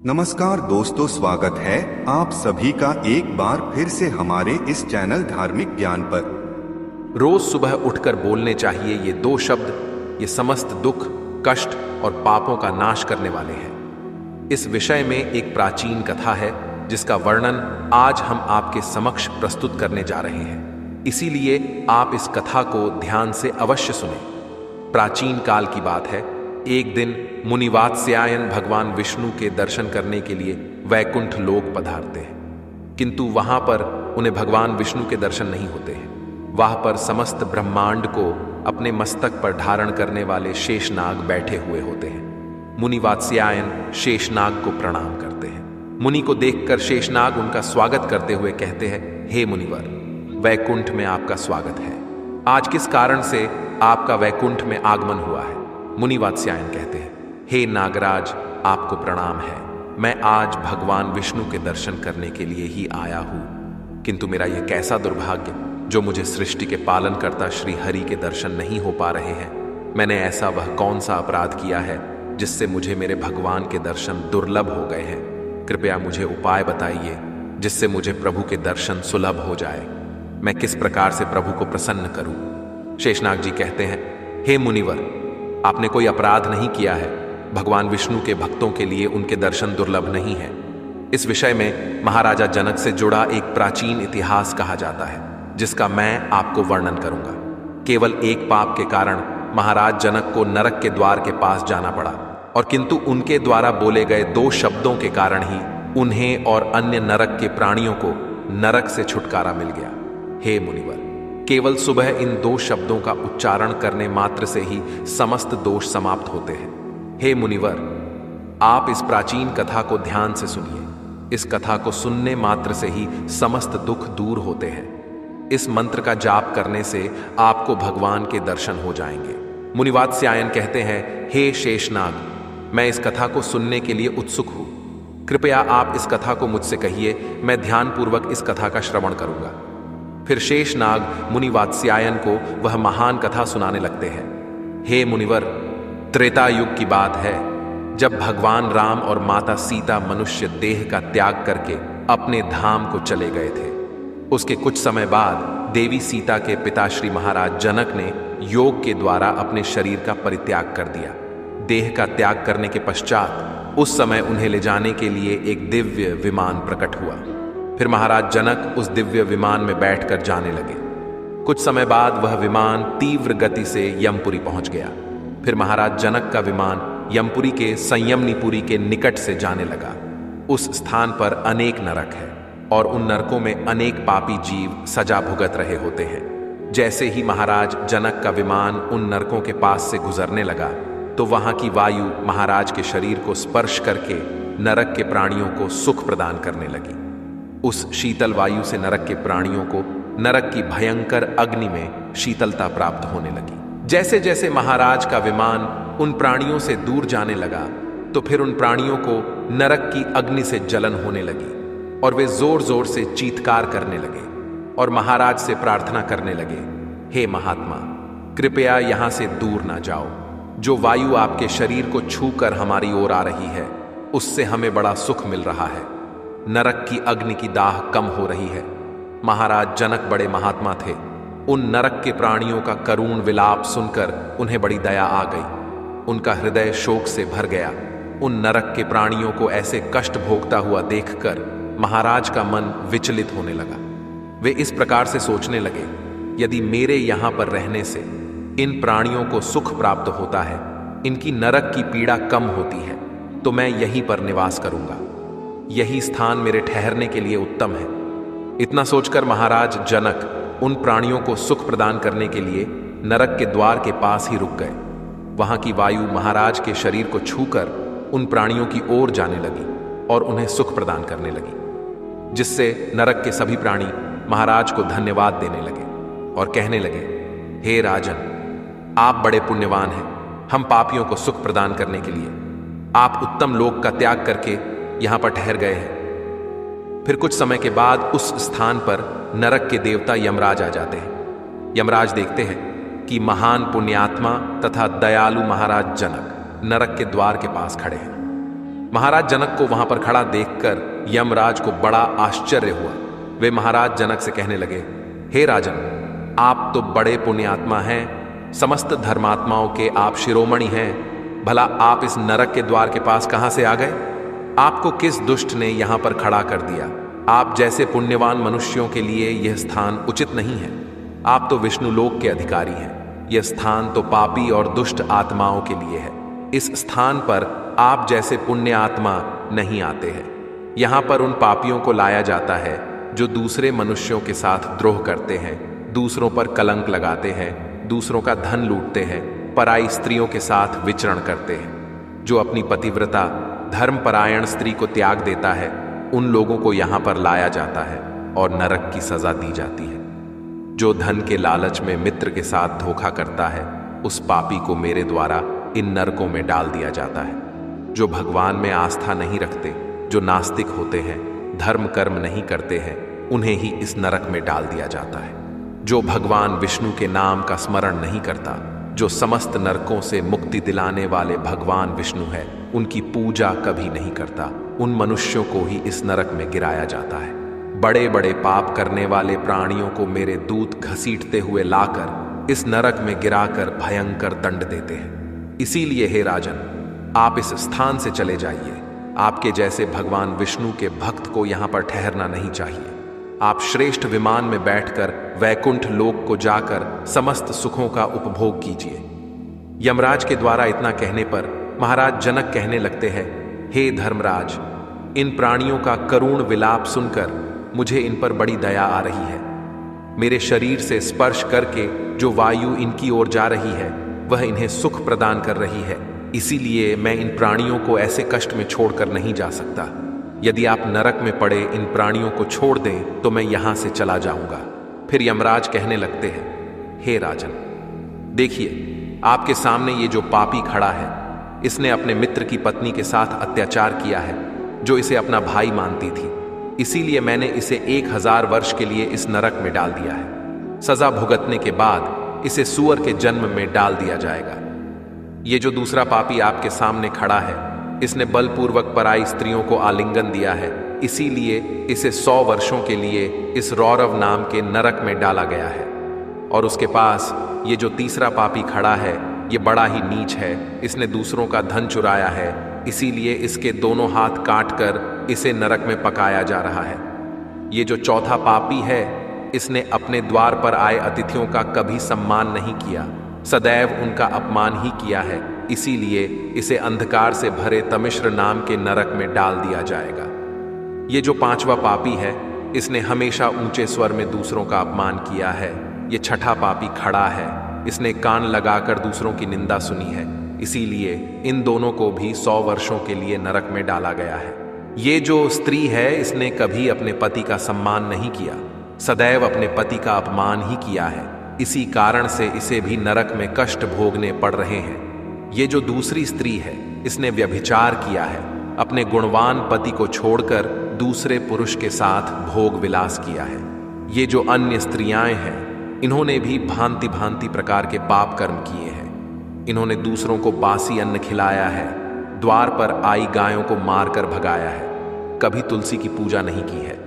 नमस्कार दोस्तों, स्वागत है आप सभी का एक बार फिर से हमारे इस चैनल धार्मिक ज्ञान पर। रोज सुबह उठकर बोलने चाहिए ये दो शब्द। ये समस्त दुख, कष्ट और पापों का नाश करने वाले हैं। इस विषय में एक प्राचीन कथा है जिसका वर्णन आज हम आपके समक्ष प्रस्तुत करने जा रहे हैं। इसीलिए आप इस कथा को ध्यान से अवश्य सुनें। प्राचीन काल की बात है। एक दिन मुनि वात्स्यायन भगवान विष्णु के दर्शन करने के लिए वैकुंठ लोक पधारते हैं, किंतु वहां पर उन्हें भगवान विष्णु के दर्शन नहीं होते हैं। वहां पर समस्त ब्रह्मांड को अपने मस्तक पर धारण करने वाले शेषनाग बैठे हुए होते हैं। मुनि वात्स्यायन शेषनाग को प्रणाम करते हैं। मुनि को देखकर शेषनाग उनका स्वागत करते हुए कहते हैं, हे मुनिवर, वैकुंठ में आपका स्वागत है। आज किस कारण से आपका वैकुंठ में आगमन हुआ है? मुनि वात्स्यायन कहते हैं, हे नागराज, आपको प्रणाम है। मैं आज भगवान विष्णु के दर्शन करने के लिए ही आया हूं, किंतु मेरा यह कैसा दुर्भाग्य जो मुझे सृष्टि के पालनकर्ता श्री हरि के दर्शन नहीं हो पा रहे हैं। मैंने ऐसा वह कौन सा अपराध किया है जिससे मुझे मेरे भगवान के दर्शन दुर्लभ हो गए हैं? कृपया मुझे उपाय बताइए जिससे मुझे प्रभु के दर्शन सुलभ हो जाए। मैं किस प्रकार से प्रभु को प्रसन्न करूं? शेषनाग जी कहते हैं, हे मुनिवर, आपने कोई अपराध नहीं किया है। भगवान विष्णु के भक्तों के लिए उनके दर्शन दुर्लभ नहीं है। इस विषय में महाराजा जनक से जुड़ा एक प्राचीन इतिहास कहा जाता है, जिसका मैं आपको वर्णन करूंगा। केवल एक पाप के कारण महाराज जनक को नरक के द्वार के पास जाना पड़ा, और किंतु उनके द्वारा बोले गए दो शब्दों के कारण ही उन्हें और अन्य नरक के प्राणियों को नरक से छुटकारा मिल गया। हे मुनिवर, केवल सुबह इन दो शब्दों का उच्चारण करने मात्र से ही समस्त दोष समाप्त होते हैं। हे मुनिवर, आप इस प्राचीन कथा को ध्यान से सुनिए। इस कथा को सुनने मात्र से ही समस्त दुख दूर होते हैं। इस मंत्र का जाप करने से आपको भगवान के दर्शन हो जाएंगे। मुनि वात्स्यायन कहते हैं, हे शेषनाग, मैं इस कथा को सुनने के लिए उत्सुक हूं। कृपया आप इस कथा को मुझसे कहिए, मैं ध्यानपूर्वक इस कथा का श्रवण करूंगा। फिर शेषनाग मुनि वात्स्यायन को वह महान कथा सुनाने लगते हैं। हे मुनिवर, त्रेता युग की बात है, जब भगवान राम और माता सीता मनुष्य देह का त्याग करके अपने धाम को चले गए थे। उसके कुछ समय बाद देवी सीता के पिता श्री महाराज जनक ने योग के द्वारा अपने शरीर का परित्याग कर दिया। देह का त्याग करने के पश्चात उस समय उन्हें ले जाने के लिए एक दिव्य विमान प्रकट हुआ। फिर महाराज जनक उस दिव्य विमान में बैठकर जाने लगे। कुछ समय बाद वह विमान तीव्र गति से यमपुरी पहुंच गया। फिर महाराज जनक का विमान यमपुरी के संयमनीपुरी के निकट से जाने लगा। उस स्थान पर अनेक नरक है, और उन नरकों में अनेक पापी जीव सजा भुगत रहे होते हैं। जैसे ही महाराज जनक का विमान उन नरकों के पास से गुजरने लगा, तो वहां की वायु महाराज के शरीर को स्पर्श करके नरक के प्राणियों को सुख प्रदान करने लगी। उस शीतल वायु से नरक के प्राणियों को नरक की भयंकर अग्नि में शीतलता प्राप्त होने लगी। जैसे जैसे महाराज का विमान उन प्राणियों से दूर जाने लगा, तो फिर उन प्राणियों को नरक की अग्नि से जलन होने लगी, और वे जोर जोर से चीत्कार करने लगे और महाराज से प्रार्थना करने लगे, हे महात्मा, कृपया यहां से दूर ना जाओ। जो वायु आपके शरीर को छूकर हमारी ओर आ रही है, उससे हमें बड़ा सुख मिल रहा है। नरक की अग्नि की दाह कम हो रही है। महाराज जनक बड़े महात्मा थे। उन नरक के प्राणियों का करुण विलाप सुनकर उन्हें बड़ी दया आ गई। उनका हृदय शोक से भर गया। उन नरक के प्राणियों को ऐसे कष्ट भोगता हुआ देखकर महाराज का मन विचलित होने लगा। वे इस प्रकार से सोचने लगे, यदि मेरे यहां पर रहने से इन प्राणियों को सुख प्राप्त होता है, इनकी नरक की पीड़ा कम होती है, तो मैं यहीं पर निवास करूंगा। यही स्थान मेरे ठहरने के लिए उत्तम है। इतना सोचकर महाराज जनक उन प्राणियों को सुख प्रदान करने के लिए नरक के द्वार के पास ही रुक गए। वहां की वायु महाराज के शरीर को छूकर उन प्राणियों की ओर जाने लगी और उन्हें सुख प्रदान करने लगी, जिससे नरक के सभी प्राणी महाराज को धन्यवाद देने लगे और कहने लगे, हे राजन, आप बड़े पुण्यवान हैं। हम पापियों को सुख प्रदान करने के लिए आप उत्तम लोक का त्याग करके यहां पर ठहर गए हैं। फिर कुछ समय के बाद उस स्थान पर नरक के देवता यमराज आ जाते हैं। यमराज देखते हैं कि महान पुण्यात्मा तथा दयालु महाराज जनक नरक के द्वार के पास खड़े हैं। महाराज जनक को वहां पर खड़ा देखकर यमराज को बड़ा आश्चर्य हुआ। वे महाराज जनक से कहने लगे, हे राजन, आप तो बड़े पुण्यात्मा हैं, समस्त धर्मात्माओं के आप शिरोमणि हैं। भला आप इस नरक के द्वार के पास कहां से आ गए? आपको किस दुष्ट ने यहां पर खड़ा कर दिया? आप जैसे पुण्यवान मनुष्यों के लिए यह स्थान उचित नहीं है। आप तो विष्णु लोक के अधिकारी हैं। यह स्थान तो पापी और दुष्ट आत्माओं के लिए है। इस स्थान पर आप जैसे पुण्य आत्मा नहीं आते हैं। यहां पर उन पापियों को लाया जाता है जो दूसरे मनुष्यों के साथ द्रोह करते हैं, दूसरों पर कलंक लगाते हैं, दूसरों का धन लूटते हैं, पराई स्त्रियों के साथ विचरण करते हैं। जो अपनी पतिव्रता धर्मपरायण स्त्री को त्याग देता है, उन लोगों को यहां पर लाया जाता है और नरक की सजा दी जाती है। जो धन के लालच में मित्र के साथ धोखा करता है, उस पापी को मेरे द्वारा इन नरकों में डाल दिया जाता है। जो भगवान में आस्था नहीं रखते, जो नास्तिक होते हैं, धर्म कर्म नहीं करते हैं, उन्हें ही इस नरक में डाल दिया जाता है। जो भगवान विष्णु के नाम का स्मरण नहीं करता, जो समस्त नरकों से मुक्ति दिलाने वाले भगवान विष्णु है, उनकी पूजा कभी नहीं करता, उन मनुष्यों को ही इस नरक में गिराया जाता है। बड़े बड़े पाप करने वाले प्राणियों को मेरे दूत घसीटते हुए लाकर इस नरक में गिराकर भयंकर दंड देते हैं। इसीलिए हे राजन, आप इस स्थान से चले जाइए। आपके जैसे भगवान विष्णु के भक्त को यहां पर ठहरना नहीं चाहिए। आप श्रेष्ठ विमान में बैठकर वैकुंठ लोक को जाकर समस्त सुखों का उपभोग कीजिए। यमराज के द्वारा इतना कहने पर महाराज जनक कहने लगते हैं, हे धर्मराज, इन प्राणियों का करुण विलाप सुनकर मुझे इन पर बड़ी दया आ रही है। मेरे शरीर से स्पर्श करके जो वायु इनकी ओर जा रही है, वह इन्हें सुख प्रदान कर रही है। इसीलिए मैं इन प्राणियों को ऐसे कष्ट में छोड़कर नहीं जा सकता। यदि आप नरक में पड़े इन प्राणियों को छोड़ दें तो मैं यहां से चला जाऊंगा। फिर यमराज कहने लगते हैं, हे राजन, देखिए आपके सामने ये जो पापी खड़ा है, इसने अपने मित्र की पत्नी के साथ अत्याचार किया है, जो इसे अपना भाई मानती थी। इसीलिए मैंने इसे 1000 वर्ष के लिए इस नरक में डाल दिया है। सजा भुगतने के बाद इसे सूअर के जन्म में डाल दिया जाएगा। ये जो दूसरा पापी आपके सामने खड़ा है, इसने बलपूर्वक पराई स्त्रियों को आलिंगन दिया है। इसीलिए इसे 100 वर्षों के लिए इस रौरव नाम के नरक में डाला गया है। और उसके पास ये जो तीसरा पापी खड़ा है, ये बड़ा ही नीच है। इसने दूसरों का धन चुराया है। इसीलिए इसके दोनों हाथ काटकर इसे नरक में पकाया जा रहा है। ये जो चौथा पापी है, इसने अपने द्वार पर आए अतिथियों का कभी सम्मान नहीं किया, सदैव उनका अपमान ही किया है। इसीलिए इसे अंधकार से भरे तमिश्र नाम के नरक में डाल दिया जाएगा। ये जो 5वां पापी है, इसने हमेशा ऊंचे स्वर में दूसरों का अपमान किया है। ये 6ठा पापी खड़ा है, इसने कान लगाकर दूसरों की निंदा सुनी है। इसीलिए इन दोनों को भी 100 वर्षों के लिए नरक में डाला गया है। ये जो स्त्री है, इसने कभी अपने पति का सम्मान नहीं किया, सदैव अपने पति का अपमान ही किया है। इसी कारण से इसे भी नरक में कष्ट भोगने पड़ रहे हैं। ये जो दूसरी स्त्री है, इसने व्यभिचार किया है, अपने गुणवान पति को छोड़कर दूसरे पुरुष के साथ भोग विलास किया है। ये जो अन्य स्त्रियां हैं, इन्होंने भी भांति भांति प्रकार के पाप कर्म किए हैं। इन्होंने दूसरों को बासी अन्न खिलाया है, द्वार पर आई गायों को मारकर भगाया है, कभी तुलसी की पूजा नहीं की है।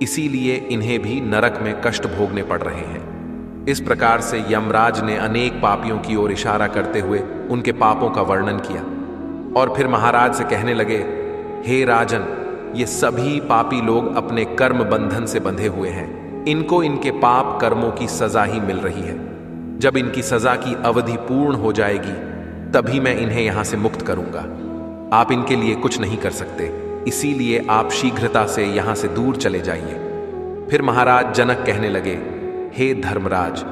इसीलिए इन्हें भी नरक में कष्ट भोगने पड़ रहे हैं। इस प्रकार से यमराज ने अनेक पापियों की ओर इशारा करते हुए उनके पापों का वर्णन किया और फिर महाराज से कहने लगे, हे राजन, ये सभी पापी लोग अपने कर्म बंधन से बंधे हुए हैं। इनको इनके पाप कर्मों की सजा ही मिल रही है। जब इनकी सजा की अवधि पूर्ण हो जाएगी, तभी मैं इन्हें यहां से मुक्त करूंगा। आप इनके लिए कुछ नहीं कर सकते, इसीलिए आप शीघ्रता से यहां से दूर चले जाइए। फिर महाराज जनक कहने लगे, हे धर्मराज,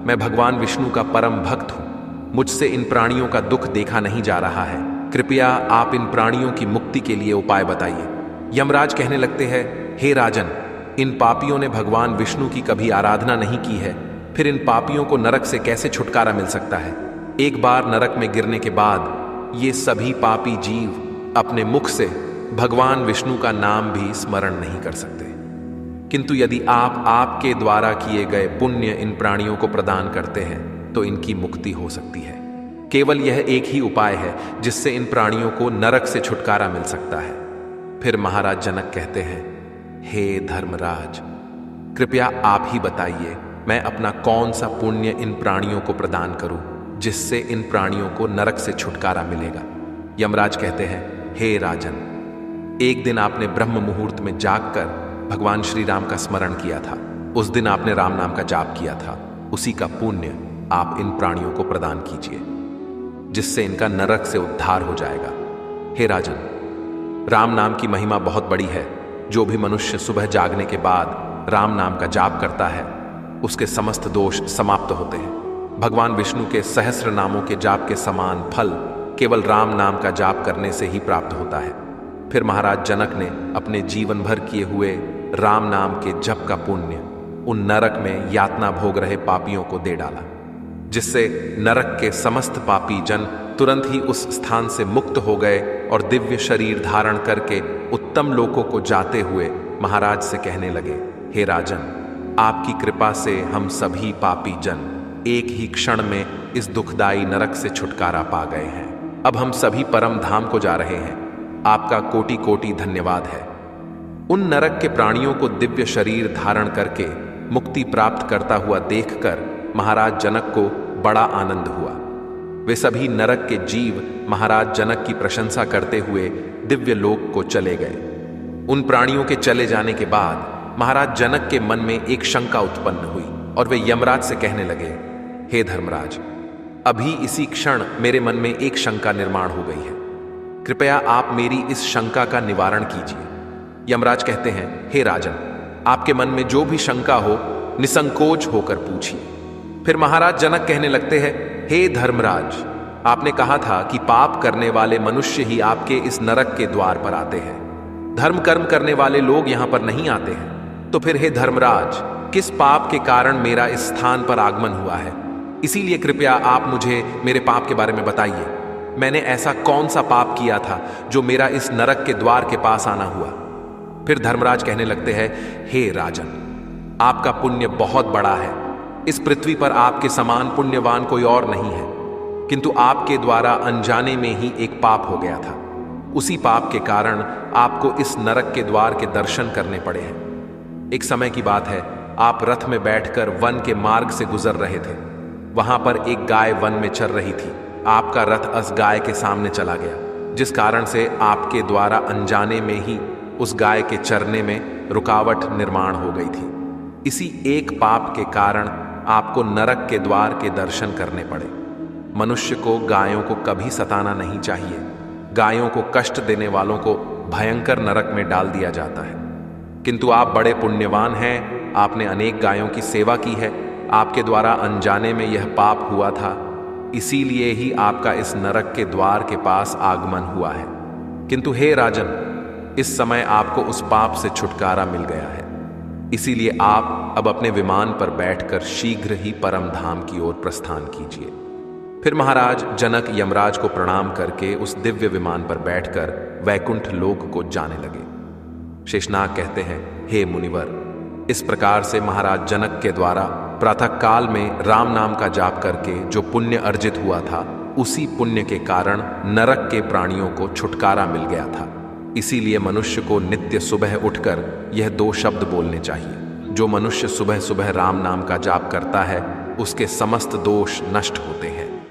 मैं भगवान विष्णु का परम भक्त हूं। मुझसे इन प्राणियों का दुख देखा नहीं जा रहा है। कृपया आप इन प्राणियों की मुक्ति के लिए उपाय बताइए। यमराज कहने लगते हैं, हे राजन, इन पापियों ने भगवान विष्णु की कभी आराधना नहीं की है, फिर इन पापियों को नरक से कैसे छुटकारा मिल सकता है? एक बार नरक में गिरने के बाद ये सभी पापी जीव अपने मुख से भगवान विष्णु का नाम भी स्मरण नहीं कर सकते। किंतु यदि आप आपके द्वारा किए गए पुण्य इन प्राणियों को प्रदान करते हैं तो इनकी मुक्ति हो सकती है। केवल यह एक ही उपाय है जिससे इन प्राणियों को नरक से छुटकारा मिल सकता है। फिर महाराज जनक कहते हैं, हे धर्मराज, कृपया आप ही बताइए मैं अपना कौन सा पुण्य इन प्राणियों को प्रदान करूं जिससे इन प्राणियों को नरक से छुटकारा मिलेगा। यमराज कहते हैं, हे राजन, एक दिन आपने ब्रह्म मुहूर्त में जागकर भगवान श्री राम का स्मरण किया था। उस दिन आपने राम नाम का जाप किया था। उसी का पुण्य आप इन प्राणियों को प्रदान कीजिए जिससे इनका नरक से उद्धार हो जाएगा। हे राजन, राम नाम की महिमा बहुत बड़ी है। जो भी मनुष्य सुबह जागने के बाद राम नाम का जाप करता है उसके समस्त दोष समाप्त होते हैं। भगवान विष्णु के सहस्र नामों के जाप के समान फल केवल राम नाम का जाप करने से ही प्राप्त होता है। फिर महाराज जनक ने अपने जीवन भर किए हुए राम नाम के जप का पुण्य उन नरक में यातना भोग रहे पापियों को दे डाला, जिससे नरक के समस्त पापी जन तुरंत ही उस स्थान से मुक्त हो गए और दिव्य शरीर धारण करके उत्तम लोकों को जाते हुए महाराज से कहने लगे, हे राजन, आपकी कृपा से हम सभी पापी जन एक ही क्षण में इस दुखदाई नरक से छुटकारा पा गए हैं। अब हम सभी परम धाम को जा रहे हैं। आपका कोटि कोटि धन्यवाद है। उन नरक के प्राणियों को दिव्य शरीर धारण करके मुक्ति प्राप्त करता हुआ देखकर महाराज जनक को बड़ा आनंद हुआ। वे सभी नरक के जीव महाराज जनक की प्रशंसा करते हुए दिव्य लोक को चले गए। उन प्राणियों के चले जाने के बाद महाराज जनक के मन में एक शंका उत्पन्न हुई और वे यमराज से कहने लगे, हे धर्मराज, अभी इसी क्षण मेरे मन में एक शंका निर्माण हो गई है। कृपया आप मेरी इस शंका का निवारण कीजिए। यमराज कहते हैं, हे राजन, आपके मन में जो भी शंका हो निसंकोच होकर पूछिए। फिर महाराज जनक कहने लगते हैं, हे धर्मराज, आपने कहा था कि पाप करने वाले मनुष्य ही आपके इस नरक के द्वार पर आते हैं, धर्म कर्म करने वाले लोग यहां पर नहीं आते हैं। तो फिर हे धर्मराज, किस पाप के कारण मेरा इस स्थान पर आगमन हुआ है? इसीलिए कृपया आप मुझे मेरे पाप के बारे में बताइए। मैंने ऐसा कौन सा पाप किया था जो मेरा इस नरक के द्वार के पास आना हुआ? फिर धर्मराज कहने लगते हैं, हे राजन, आपका पुण्य बहुत बड़ा है। इस पृथ्वी पर आपके समान पुण्यवान कोई और नहीं है, किंतु आपके द्वारा अनजाने में ही एक पाप हो गया था। उसी पाप के कारण आपको इस नरक के द्वार के दर्शन करने पड़े हैं। एक समय की बात है, आप रथ में बैठकर वन के मार्ग से गुजर रहे थे। वहां पर एक गाय वन में चर रही थी। आपका रथ उस गाय के सामने चला गया, जिस कारण से आपके द्वारा अनजाने में ही उस गाय के चरने में रुकावट निर्माण हो गई थी। इसी एक पाप के कारण आपको नरक के द्वार के दर्शन करने पड़े। मनुष्य को गायों को कभी सताना नहीं चाहिए। गायों को कष्ट देने वालों को भयंकर नरक में डाल दिया जाता है। किंतु आप बड़े पुण्यवान हैं, आपने अनेक गायों की सेवा की है। आपके द्वारा अनजाने में यह पाप हुआ था, इसीलिए ही आपका इस नरक के द्वार के पास आगमन हुआ है। किंतु हे राजन, इस समय आपको उस पाप से छुटकारा मिल गया है। इसीलिए आप अब अपने विमान पर बैठकर शीघ्र ही परम धाम की ओर प्रस्थान कीजिए। फिर महाराज जनक यमराज को प्रणाम करके उस दिव्य विमान पर बैठकर वैकुंठ लोक को जाने लगे। शेषनाग कहते हैं, हे मुनिवर, इस प्रकार से महाराज जनक के द्वारा प्रातः काल में राम नाम का जाप करके जो पुण्य अर्जित हुआ था, उसी पुण्य के कारण नरक के प्राणियों को छुटकारा मिल गया था। इसीलिए मनुष्य को नित्य सुबह उठकर यह 2 शब्द बोलने चाहिए। जो मनुष्य सुबह सुबह राम नाम का जाप करता है उसके समस्त दोष नष्ट होते हैं।